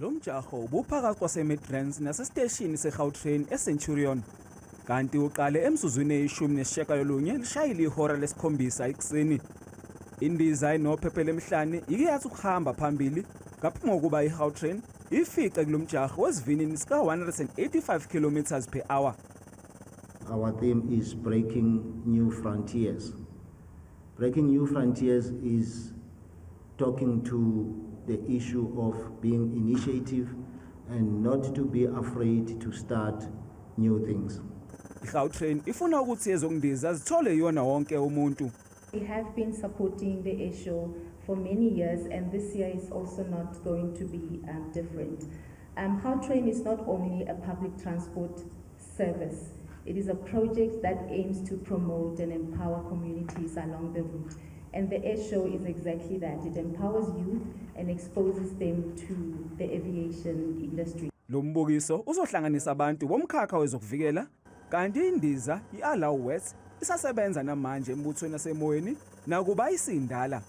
Lo mjaho ubuphakathi kwaseMidrand nasesiteshini seGautrain eCenturion. Kanti uqale emsuzwini eyishumi nesishiyagalolunye lishayile ihora lesikhombisa ekuseni. Indiza Enophephela Emhlane ike yathi ukuhamba phambili ngaphambi kokuba iGautrain ifike kulo mjaho wesivinini sika 185 km/h. Our theme is breaking new frontiers. Breaking new frontiers is talking to the issue of being initiative and not to be afraid to start new things. iGautrain ifuna ukuthi ezokundiza zithole yona wonke umuntu. We have been supporting the air show for many years, and this year is also not going to be different. Gautrain is not only a public transport service, it is a project that aims to promote and empower communities along the route. And the air show is exactly that. It empowers youth and exposes them to the aviation industry. Lo mbukiso uzohlanganisa abantu bomkhakha wezokuvikela, kanti indiza i-Allow West isasebenza namanje embuthweni wasemoyeni nakuba isindala.